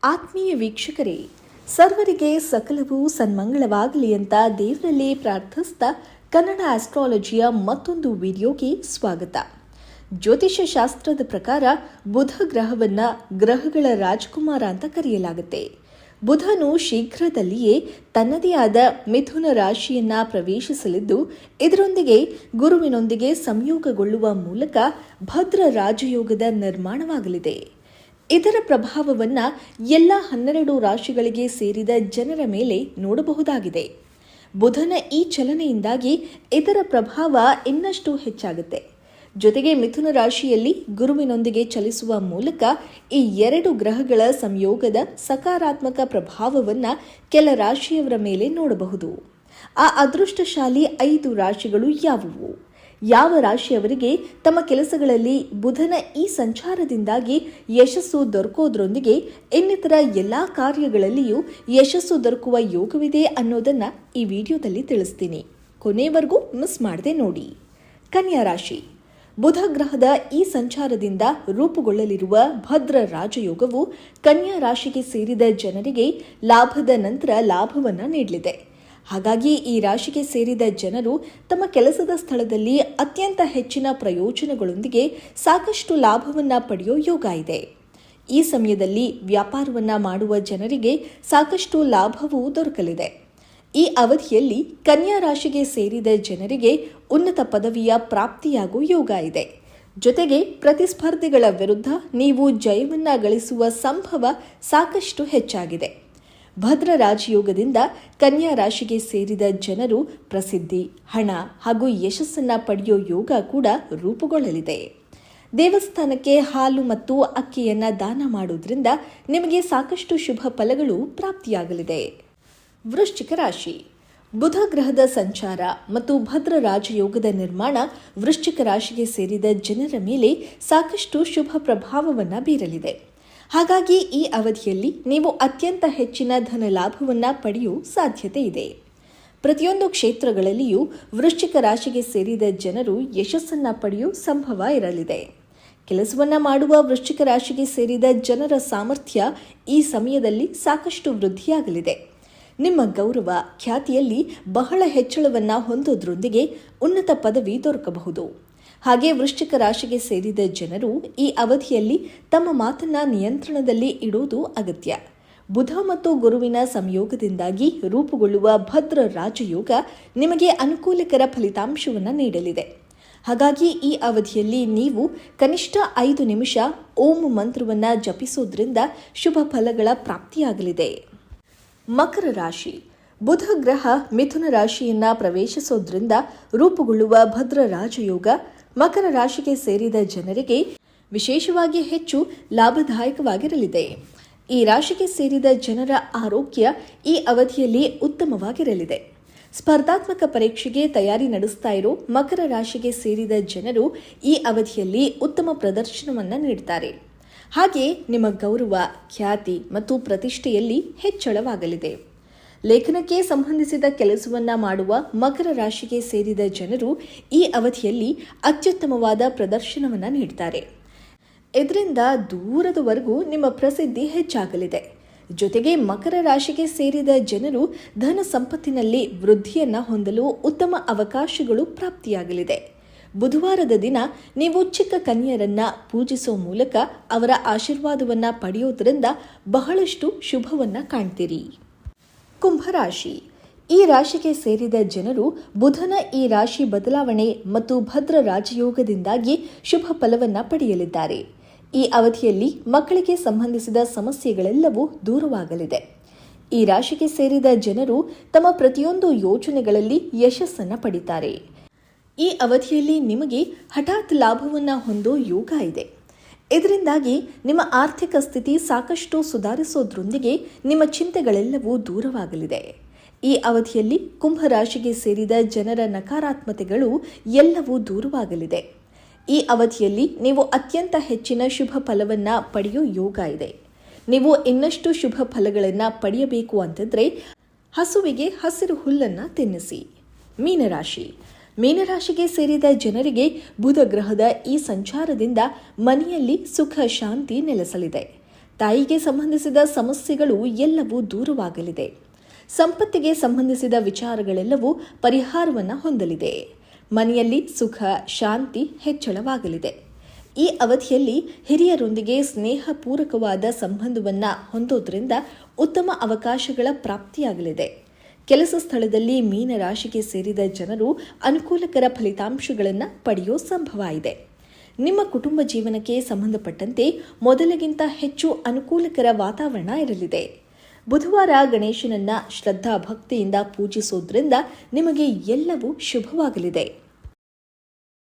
ಆತ್ಮೀಯ ವೀಕ್ಷಕರೇ, ಸರ್ವರಿಗೆ ಸಕಲವೂ ಸನ್ಮಂಗಳವಾಗಲಿ ಅಂತ ದೇವರಲ್ಲಿ ಪ್ರಾರ್ಥಿಸ್ತಾ ಕನ್ನಡ ಆಸ್ಟ್ರಾಲಜಿಯ ಮತ್ತೊಂದು ವಿಡಿಯೋಗೆ ಸ್ವಾಗತ. ಜ್ಯೋತಿಷ್ಯ ಶಾಸ್ತ್ರದ ಪ್ರಕಾರ ಬುಧ ಗ್ರಹವನ್ನ ಗ್ರಹಗಳ ರಾಜಕುಮಾರ ಅಂತ ಕರೆಯಲಾಗುತ್ತೆ. ಬುಧನು ಶೀಘ್ರದಲ್ಲಿಯೇ ತನ್ನದೇ ಆದ ಮಿಥುನ ರಾಶಿಯನ್ನ ಪ್ರವೇಶಿಸಲಿದ್ದು, ಇದರೊಂದಿಗೆ ಗುರುವಿನೊಂದಿಗೆ ಸಂಯೋಗಗೊಳ್ಳುವ ಮೂಲಕ ಭದ್ರ ರಾಜಯೋಗದ ನಿರ್ಮಾಣವಾಗಲಿದೆ. ಇದರ ಪ್ರಭಾವವನ್ನು ಎಲ್ಲ 12 ರಾಶಿಗಳಿಗೆ ಸೇರಿದ ಜನರ ಮೇಲೆ ನೋಡಬಹುದಾಗಿದೆ. ಬುಧನ ಈ ಚಲನೆಯಿಂದಾಗಿ ಇದರ ಪ್ರಭಾವ ಇನ್ನಷ್ಟು ಹೆಚ್ಚಾಗುತ್ತೆ. ಜೊತೆಗೆ ಮಿಥುನ ರಾಶಿಯಲ್ಲಿ ಗುರುವಿನೊಂದಿಗೆ ಚಲಿಸುವ ಮೂಲಕ ಈ 2 ಗ್ರಹಗಳ ಸಂಯೋಗದ ಸಕಾರಾತ್ಮಕ ಪ್ರಭಾವವನ್ನು ಕೆಲ ರಾಶಿಯವರ ಮೇಲೆ ನೋಡಬಹುದು. ಆ ಅದೃಷ್ಟಶಾಲಿ 5 ರಾಶಿಗಳು ಯಾವುವು? ಯಾವ ರಾಶಿಯವರಿಗೆ ತಮ್ಮ ಕೆಲಸಗಳಲ್ಲಿ ಬುಧನ ಈ ಸಂಚಾರದಿಂದಾಗಿ ಯಶಸ್ಸು ದೊರಕೋದ್ರೊಂದಿಗೆ ಇನ್ನಿತರ ಎಲ್ಲಾ ಕಾರ್ಯಗಳಲ್ಲಿಯೂ ಯಶಸ್ಸು ದೊರಕುವ ಯೋಗವಿದೆ ಅನ್ನೋದನ್ನ ಈ ವಿಡಿಯೋದಲ್ಲಿ ತಿಳಿಸ್ತೀನಿ. ಕೊನೆವರೆಗೂ ಮಿಸ್ ಮಾಡದೆ ನೋಡಿ. ಕನ್ಯಾ ರಾಶಿ. ಬುಧ ಗ್ರಹದ ಈ ಸಂಚಾರದಿಂದ ರೂಪುಗೊಳ್ಳಲಿರುವ ಭದ್ರ ರಾಜಯೋಗವು ಕನ್ಯಾ ರಾಶಿಗೆ ಸೇರಿದ ಜನರಿಗೆ ಲಾಭದ ನಂತರ ಲಾಭವನ್ನು ನೀಡಲಿದೆ. ಹಾಗಾಗಿ ಈ ರಾಶಿಗೆ ಸೇರಿದ ಜನರು ತಮ್ಮ ಕೆಲಸದ ಸ್ಥಳದಲ್ಲಿ ಅತ್ಯಂತ ಹೆಚ್ಚಿನ ಪ್ರಯೋಜನಗಳೊಂದಿಗೆ ಸಾಕಷ್ಟು ಲಾಭವನ್ನು ಪಡೆಯೋ ಯೋಗ ಇದೆ. ಈ ಸಮಯದಲ್ಲಿ ವ್ಯಾಪಾರವನ್ನ ಮಾಡುವ ಜನರಿಗೆ ಸಾಕಷ್ಟು ಲಾಭವೂ ದೊರಕಲಿದೆ. ಈ ಅವಧಿಯಲ್ಲಿ ಕನ್ಯಾ ರಾಶಿಗೆ ಸೇರಿದ ಜನರಿಗೆ ಉನ್ನತ ಪದವಿಯ ಪ್ರಾಪ್ತಿಯಾಗುವ ಯೋಗ ಇದೆ. ಜೊತೆಗೆ ಪ್ರತಿಸ್ಪರ್ಧಿಗಳ ವಿರುದ್ಧ ನೀವು ಜಯವನ್ನ ಗಳಿಸುವ ಸಂಭವ ಸಾಕಷ್ಟು ಹೆಚ್ಚಾಗಿದೆ. ಭದ್ರ ರಾಜಯೋಗದಿಂದ ಕನ್ಯಾ ರಾಶಿಗೆ ಸೇರಿದ ಜನರು ಪ್ರಸಿದ್ಧಿ, ಹಣ ಹಾಗೂ ಯಶಸ್ಸನ್ನ ಪಡೆಯೋ ಯೋಗ ಕೂಡ ರೂಪುಗೊಳ್ಳಲಿದೆ. ದೇವಸ್ಥಾನಕ್ಕೆ ಹಾಲು ಮತ್ತು ಅಕ್ಕಿಯನ್ನ ದಾನ ಮಾಡುವುದರಿಂದ ನಿಮಗೆ ಸಾಕಷ್ಟು ಶುಭ ಫಲಗಳು ಪ್ರಾಪ್ತಿಯಾಗಲಿದೆ. ವೃಶ್ಚಿಕ ರಾಶಿ. ಬುಧ ಗ್ರಹದ ಸಂಚಾರ ಮತ್ತು ಭದ್ರ ರಾಜಯೋಗದ ನಿರ್ಮಾಣ ವೃಶ್ಚಿಕ ರಾಶಿಗೆ ಸೇರಿದ ಜನರ ಮೇಲೆ ಸಾಕಷ್ಟು ಶುಭ ಪ್ರಭಾವವನ್ನು ಬೀರಲಿದೆ. ಹಾಗಾಗಿ ಈ ಅವಧಿಯಲ್ಲಿ ನೀವು ಅತ್ಯಂತ ಹೆಚ್ಚಿನ ಧನ ಲಾಭವನ್ನು ಪಡೆಯುವ ಸಾಧ್ಯತೆ ಇದೆ. ಪ್ರತಿಯೊಂದು ಕ್ಷೇತ್ರಗಳಲ್ಲಿಯೂ ವೃಶ್ಚಿಕ ರಾಶಿಗೆ ಸೇರಿದ ಜನರು ಯಶಸ್ಸನ್ನ ಪಡೆಯುವ ಸಂಭವ ಇರಲಿದೆ. ಕೆಲಸವನ್ನ ಮಾಡುವ ವೃಶ್ಚಿಕ ರಾಶಿಗೆ ಸೇರಿದ ಜನರ ಸಾಮರ್ಥ್ಯ ಈ ಸಮಯದಲ್ಲಿ ಸಾಕಷ್ಟು ವೃದ್ಧಿಯಾಗಲಿದೆ. ನಿಮ್ಮ ಗೌರವ, ಖ್ಯಾತಿಯಲ್ಲಿ ಬಹಳ ಹೆಚ್ಚಳವನ್ನ ಹೊಂದೋದ್ರೊಂದಿಗೆ ಉನ್ನತ ಪದವಿ ದೊರಕಬಹುದು. ಹಾಗೆ ವೃಶ್ಚಿಕ ರಾಶಿಗೆ ಸೇರಿದ ಜನರು ಈ ಅವಧಿಯಲ್ಲಿ ತಮ್ಮ ಮಾತನ್ನ ನಿಯಂತ್ರಣದಲ್ಲಿ ಇಡುವುದು ಅಗತ್ಯ. ಬುಧ ಮತ್ತು ಗುರುವಿನ ಸಂಯೋಗದಿಂದಾಗಿ ರೂಪುಗೊಳ್ಳುವ ಭದ್ರ ರಾಜಯೋಗ ನಿಮಗೆ ಅನುಕೂಲಕರ ಫಲಿತಾಂಶವನ್ನು ನೀಡಲಿದೆ. ಹಾಗಾಗಿ ಈ ಅವಧಿಯಲ್ಲಿ ನೀವು ಕನಿಷ್ಠ 5 ನಿಮಿಷ ಓಂ ಮಂತ್ರವನ್ನ ಜಪಿಸೋದ್ರಿಂದ ಶುಭ ಫಲಗಳ ಪ್ರಾಪ್ತಿಯಾಗಲಿದೆ. ಮಕರ ರಾಶಿ. ಬುಧ ಗ್ರಹ ಮಿಥುನ ರಾಶಿಯನ್ನ ಪ್ರವೇಶಿಸೋದ್ರಿಂದ ರೂಪುಗೊಳ್ಳುವ ಭದ್ರ ರಾಜಯೋಗ ಮಕರ ರಾಶಿಗೆ ಸೇರಿದ ಜನರಿಗೆ ವಿಶೇಷವಾಗಿ ಹೆಚ್ಚು ಲಾಭದಾಯಕವಾಗಿರಲಿದೆ. ಈ ರಾಶಿಗೆ ಸೇರಿದ ಜನರ ಆರೋಗ್ಯ ಈ ಅವಧಿಯಲ್ಲಿ ಉತ್ತಮವಾಗಿರಲಿದೆ. ಸ್ಪರ್ಧಾತ್ಮಕ ಪರೀಕ್ಷೆಗೆ ತಯಾರಿ ನಡೆಸ್ತಾ ಇರೋ ಮಕರ ರಾಶಿಗೆ ಸೇರಿದ ಜನರು ಈ ಅವಧಿಯಲ್ಲಿ ಉತ್ತಮ ಪ್ರದರ್ಶನವನ್ನು ನೀಡುತ್ತಾರೆ. ಹಾಗೆ ನಿಮ್ಮ ಗೌರವ, ಖ್ಯಾತಿ ಮತ್ತು ಪ್ರತಿಷ್ಠೆಯಲ್ಲಿ ಹೆಚ್ಚಳವಾಗಲಿದೆ. ಲೇಖನಕ್ಕೆ ಸಂಬಂಧಿಸಿದ ಕೆಲಸವನ್ನ ಮಾಡುವ ಮಕರ ರಾಶಿಗೆ ಸೇರಿದ ಜನರು ಈ ಅವಧಿಯಲ್ಲಿ ಅತ್ಯುತ್ತಮವಾದ ಪ್ರದರ್ಶನವನ್ನು ನೀಡುತ್ತಾರೆ. ಇದರಿಂದ ದೂರದವರೆಗೂ ನಿಮ್ಮ ಪ್ರಸಿದ್ಧಿ ಹೆಚ್ಚಾಗಲಿದೆ. ಜೊತೆಗೆ ಮಕರ ರಾಶಿಗೆ ಸೇರಿದ ಜನರು ಧನ ಸಂಪತ್ತಿನಲ್ಲಿ ವೃದ್ಧಿಯನ್ನ ಹೊಂದಲು ಉತ್ತಮ ಅವಕಾಶಗಳು ಪ್ರಾಪ್ತಿಯಾಗಲಿದೆ. ಬುಧವಾರದ ದಿನ ನೀವು ಚಿಕ್ಕ ಕನ್ಯರನ್ನ ಪೂಜಿಸುವ ಮೂಲಕ ಅವರ ಆಶೀರ್ವಾದವನ್ನ ಪಡೆಯೋದ್ರಿಂದ ಬಹಳಷ್ಟು ಶುಭವನ್ನ ಕಾಣ್ತೀರಿ. ಕುಂಭರಾಶಿ. ಈ ರಾಶಿಗೆ ಸೇರಿದ ಜನರು ಬುಧನ ಈ ರಾಶಿ ಬದಲಾವಣೆ ಮತ್ತು ಭದ್ರ ರಾಜಯೋಗದಿಂದಾಗಿ ಶುಭ ಫಲವನ್ನ ಪಡೆಯಲಿದ್ದಾರೆ. ಈ ಅವಧಿಯಲ್ಲಿ ಮಕ್ಕಳಿಗೆ ಸಂಬಂಧಿಸಿದ ಸಮಸ್ಯೆಗಳೆಲ್ಲವೂ ದೂರವಾಗಲಿದೆ. ಈ ರಾಶಿಗೆ ಸೇರಿದ ಜನರು ತಮ್ಮ ಪ್ರತಿಯೊಂದು ಯೋಜನೆಗಳಲ್ಲಿ ಯಶಸ್ಸನ್ನ ಪಡಿತಾರೆ. ಈ ಅವಧಿಯಲ್ಲಿ ನಿಮಗೆ ಹಠಾತ್ ಲಾಭವನ್ನ ಹೊಂದೋ ಯೋಗ ಇದೆ. ಇದರಿಂದಾಗಿ ನಿಮ್ಮ ಆರ್ಥಿಕ ಸ್ಥಿತಿ ಸಾಕಷ್ಟು ಸುಧಾರಿಸೋದ್ರೊಂದಿಗೆ ನಿಮ್ಮ ಚಿಂತೆಗಳೆಲ್ಲವೂ ದೂರವಾಗಲಿದೆ. ಈ ಅವಧಿಯಲ್ಲಿ ಕುಂಭರಾಶಿಗೆ ಸೇರಿದ ಜನರ ನಕಾರಾತ್ಮತೆಗಳು ಎಲ್ಲವೂ ದೂರವಾಗಲಿದೆ. ಈ ಅವಧಿಯಲ್ಲಿ ನೀವು ಅತ್ಯಂತ ಹೆಚ್ಚಿನ ಶುಭ ಫಲವನ್ನ ಪಡೆಯೋ ಯೋಗ ಇದೆ. ನೀವು ಇನ್ನಷ್ಟು ಶುಭ ಫಲಗಳನ್ನು ಪಡೆಯಬೇಕು ಅಂತಂದ್ರೆ ಹಸುವಿಗೆ ಹಸಿರು ಹುಲ್ಲನ್ನು ತಿನ್ನಿಸಿ. ಮೀನರಾಶಿ. ಮೀನರಾಶಿಗೆ ಸೇರಿದ ಜನರಿಗೆ ಬುಧ ಗ್ರಹದ ಈ ಸಂಚಾರದಿಂದ ಮನೆಯಲ್ಲಿ ಸುಖ ಶಾಂತಿ ನೆಲೆಸಲಿದೆ. ತಾಯಿಗೆ ಸಂಬಂಧಿಸಿದ ಸಮಸ್ಯೆಗಳು ಎಲ್ಲವೂ ದೂರವಾಗಲಿದೆ. ಸಂಪತ್ತಿಗೆ ಸಂಬಂಧಿಸಿದ ವಿಚಾರಗಳೆಲ್ಲವೂ ಪರಿಹಾರವನ್ನು ಹೊಂದಲಿದೆ. ಮನೆಯಲ್ಲಿ ಸುಖ ಶಾಂತಿ ಹೆಚ್ಚಳವಾಗಲಿದೆ. ಈ ಅವಧಿಯಲ್ಲಿ ಹಿರಿಯರೊಂದಿಗೆ ಸ್ನೇಹಪೂರ್ವಕವಾದ ಸಂಬಂಧವನ್ನು ಹೊಂದೋದ್ರಿಂದ ಉತ್ತಮ ಅವಕಾಶಗಳ ಪ್ರಾಪ್ತಿಯಾಗಲಿದೆ. ಕೆಲಸ ಸ್ಥಳದಲ್ಲಿ ಮೀನರಾಶಿಗೆ ಸೇರಿದ ಜನರು ಅನುಕೂಲಕರ ಫಲಿತಾಂಶಗಳನ್ನು ಪಡೆಯೋ ಸಂಭವ ಇದೆ. ನಿಮ್ಮ ಕುಟುಂಬ ಜೀವನಕ್ಕೆ ಸಂಬಂಧಪಟ್ಟಂತೆ ಮೊದಲಿಗಿಂತ ಹೆಚ್ಚು ಅನುಕೂಲಕರ ವಾತಾವರಣ ಇರಲಿದೆ. ಬುಧವಾರ ಗಣೇಶನನ್ನ ಶ್ರದ್ಧಾ ಭಕ್ತಿಯಿಂದ ಪೂಜಿಸೋದ್ರಿಂದ ನಿಮಗೆ ಎಲ್ಲವೂ ಶುಭವಾಗಲಿದೆ.